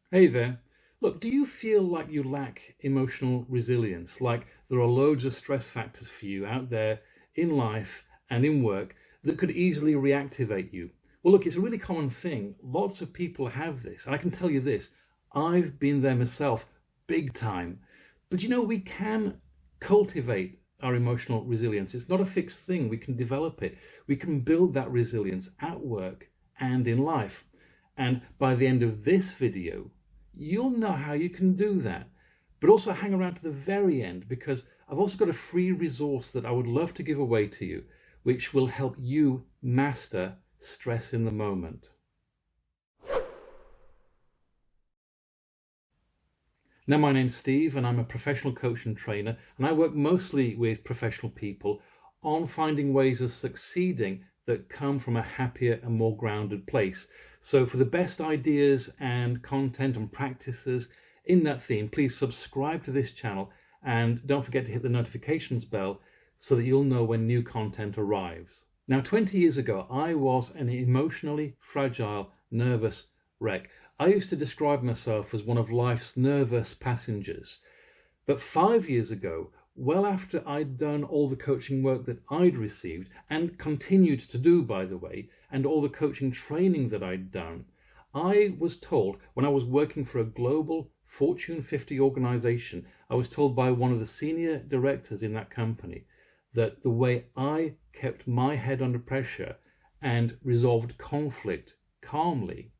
Hey there. Look, do you feel like you lack emotional resilience? Like there are loads of stress factors for you out there in life and in work that could easily reactivate you? Well, look, it's a really common thing. Lots of people have this. And I can tell you this, I've been there myself, big time. But we can cultivate our emotional resilience. It's not a fixed thing. We can develop it. We can build that resilience at work and in life. And by the end of this video, you'll know how you can do that. But also hang around to the very end, because I've also got a free resource that I would love to give away to you, which will help you master stress in the moment. Now, my name's Steve and I'm a professional coach and trainer, and I work mostly with professional people on finding ways of succeeding that come from a happier and more grounded place. So for the best ideas and content and practices in that theme, please subscribe to this channel and don't forget to hit the notifications bell so that you'll know when new content arrives. Now, 20 years ago, I was an emotionally fragile, nervous wreck. I used to describe myself as one of life's nervous passengers. But 5 years ago, well after I'd done all the coaching work that I'd received and continued to do, by the way, and all the coaching training that I'd done, I was told, when I was working for a global Fortune 50 organization, I was told by one of the senior directors in that company that the way I kept my head under pressure and resolved conflict calmly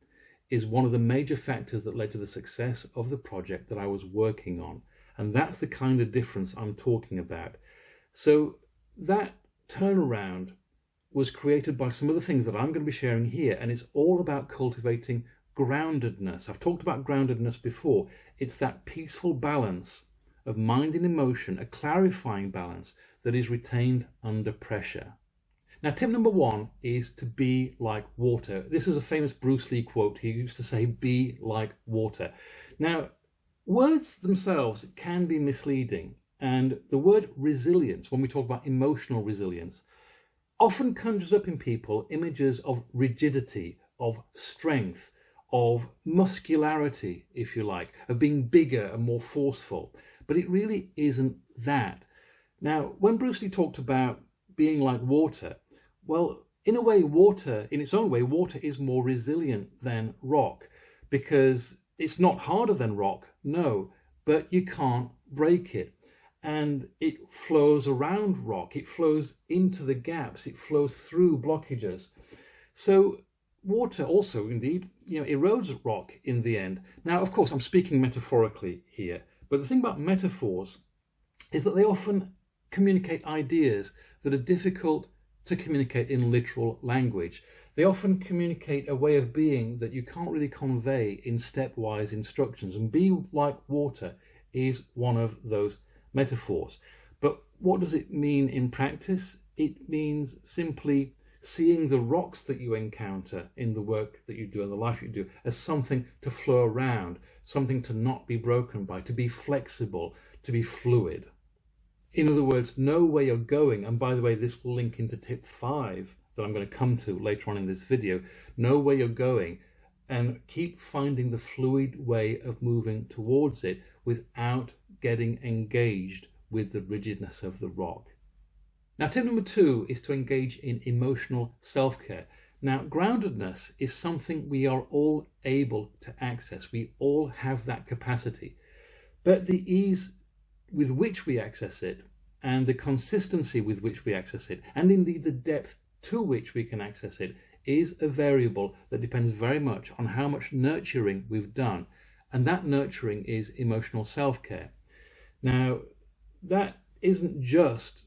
is one of the major factors that led to the success of the project that I was working on. And that's the kind of difference I'm talking about. So that turnaround was created by some of the things that I'm going to be sharing here. And it's all about cultivating groundedness. I've talked about groundedness before. It's that peaceful balance of mind and emotion, a clarifying balance that is retained under pressure. Now, tip number one is to be like water. This is a famous Bruce Lee quote. He used to say, be like water. Now, words themselves can be misleading, and the word resilience, when we talk about emotional resilience, often conjures up in people images of rigidity, of strength, of muscularity, if you like, of being bigger and more forceful. But it really isn't that. Now, when Bruce Lee talked about being like water, well, in a way, in its own way, water is more resilient than rock, because it's not harder than rock, no, but you can't break it. And it flows around rock, it flows into the gaps, it flows through blockages. So water also, indeed, erodes rock in the end. Now, of course, I'm speaking metaphorically here, but the thing about metaphors is that they often communicate ideas that are difficult to communicate in literal language. They often communicate a way of being that you can't really convey in stepwise instructions. And be like water is one of those metaphors. But what does it mean in practice? It means simply seeing the rocks that you encounter in the work that you do and the life you do as something to flow around, something to not be broken by, to be flexible, to be fluid. In other words, know where you're going. And by the way, this will link into tip 5 that I'm going to come to later on in this video. Know where you're going and keep finding the fluid way of moving towards it without getting engaged with the rigidness of the rock. Now, tip number 2 is to engage in emotional self-care. Now, groundedness is something we are all able to access. We all have that capacity. But the ease with which we access it and the consistency with which we access it, and indeed the depth to which we can access it, is a variable that depends very much on how much nurturing we've done. And that nurturing is emotional self-care. Now, that isn't just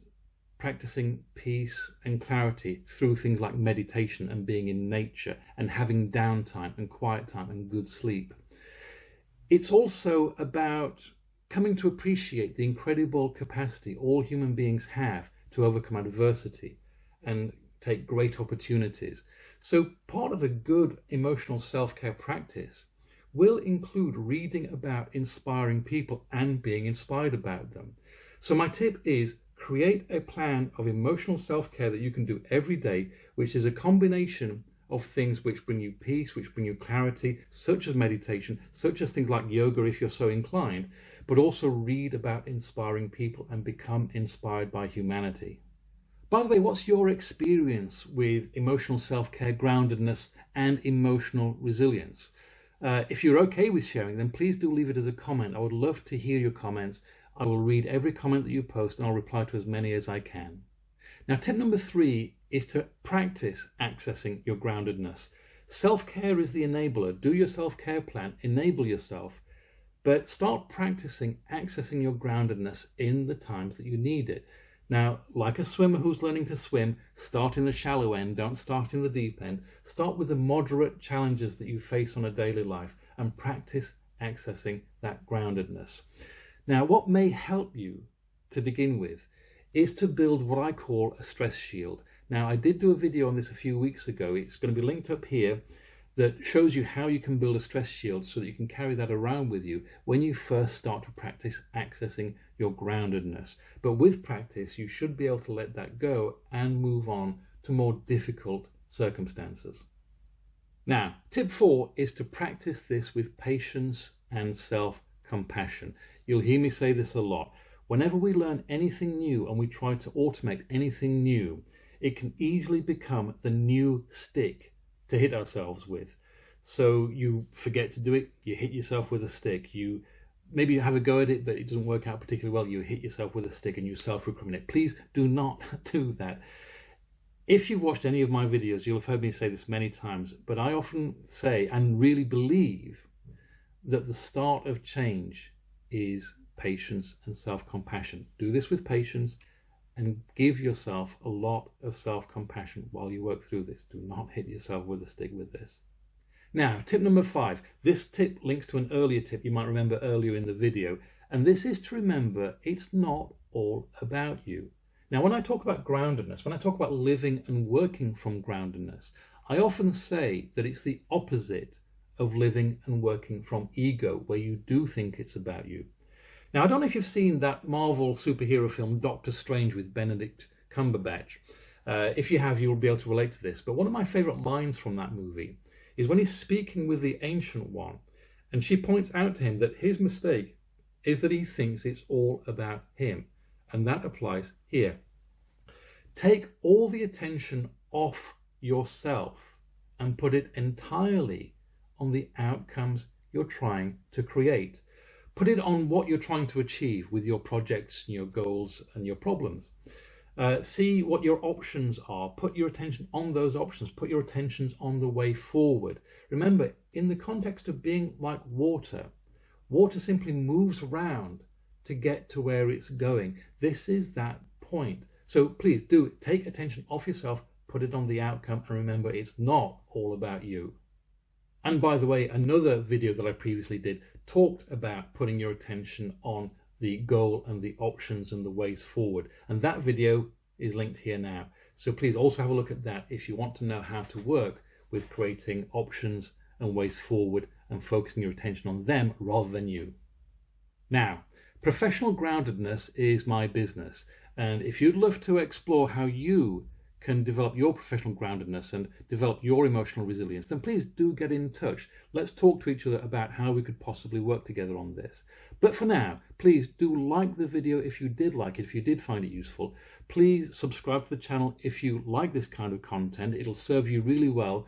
practicing peace and clarity through things like meditation and being in nature and having downtime and quiet time and good sleep. It's also about coming to appreciate the incredible capacity all human beings have to overcome adversity and take great opportunities. So part of a good emotional self-care practice will include reading about inspiring people and being inspired about them. So my tip is create a plan of emotional self-care that you can do every day, which is a combination of things which bring you peace, which bring you clarity, such as meditation, such as things like yoga if you're so inclined, but also read about inspiring people and become inspired by humanity. By the way, what's your experience with emotional self-care, groundedness, and emotional resilience? If you're okay with sharing, then please do leave it as a comment. I would love to hear your comments. I will read every comment that you post and I'll reply to as many as I can. Now, tip number 3 is to practice accessing your groundedness. Self-care is the enabler. Do your self-care plan, enable yourself, but start practicing accessing your groundedness in the times that you need it. Now, like a swimmer who's learning to swim, start in the shallow end, don't start in the deep end. Start with the moderate challenges that you face on a daily life and practice accessing that groundedness. Now, what may help you to begin with is to build what I call a stress shield. Now, I did do a video on this a few weeks ago. It's going to be linked up here that shows you how you can build a stress shield so that you can carry that around with you when you first start to practice accessing your groundedness. But with practice, you should be able to let that go and move on to more difficult circumstances. Now, tip 4 is to practice this with patience and self-compassion. You'll hear me say this a lot. Whenever we learn anything new and we try to automate anything new, it can easily become the new stick to hit ourselves with. So you forget to do it, you hit yourself with a stick. Maybe you have a go at it, but it doesn't work out particularly well. You hit yourself with a stick and you self-recriminate. Please do not do that. If you've watched any of my videos, you'll have heard me say this many times, but I often say and really believe that the start of change is patience and self-compassion. Do this with patience and give yourself a lot of self-compassion while you work through this. Do not hit yourself with a stick with this. Now, tip number 5. This tip links to an earlier tip you might remember earlier in the video, and this is to remember it's not all about you. Now, when I talk about groundedness, when I talk about living and working from groundedness, I often say that it's the opposite of living and working from ego, where you do think it's about you. Now, I don't know if you've seen that Marvel superhero film, Doctor Strange, with Benedict Cumberbatch. If you have, you'll be able to relate to this. But one of my favorite lines from that movie is when he's speaking with the Ancient One, and she points out to him that his mistake is that he thinks it's all about him. And that applies here. Take all the attention off yourself and put it entirely on the outcomes you're trying to create. Put it on what you're trying to achieve with your projects and your goals and your problems. See what your options are. Put your attention on those options. Put your attentions on the way forward. Remember, in the context of being like water, water simply moves around to get to where it's going. This is that point. So please do take attention off yourself, put it on the outcome, and remember it's not all about you. And by the way, another video that I previously did talked about putting your attention on the goal and the options and the ways forward. And that video is linked here now. So please also have a look at that if you want to know how to work with creating options and ways forward and focusing your attention on them rather than you. Now, professional groundedness is my business. And if you'd love to explore how you can develop your professional groundedness and develop your emotional resilience, then please do get in touch. Let's talk to each other about how we could possibly work together on this. But for now, please do like the video if you did like it, if you did find it useful. Please subscribe to the channel if you like this kind of content. It'll serve you really well.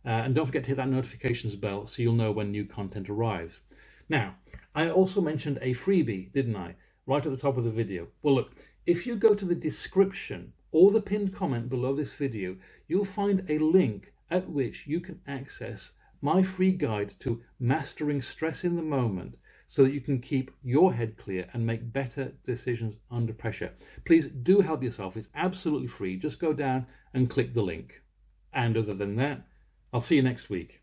And don't forget to hit that notifications bell so you'll know when new content arrives. Now, I also mentioned a freebie, didn't I? Right at the top of the video. Well, look, if you go to the description or the pinned comment below this video, you'll find a link at which you can access my free guide to mastering stress in the moment so that you can keep your head clear and make better decisions under pressure. Please do help yourself. It's absolutely free. Just go down and click the link. And other than that, I'll see you next week.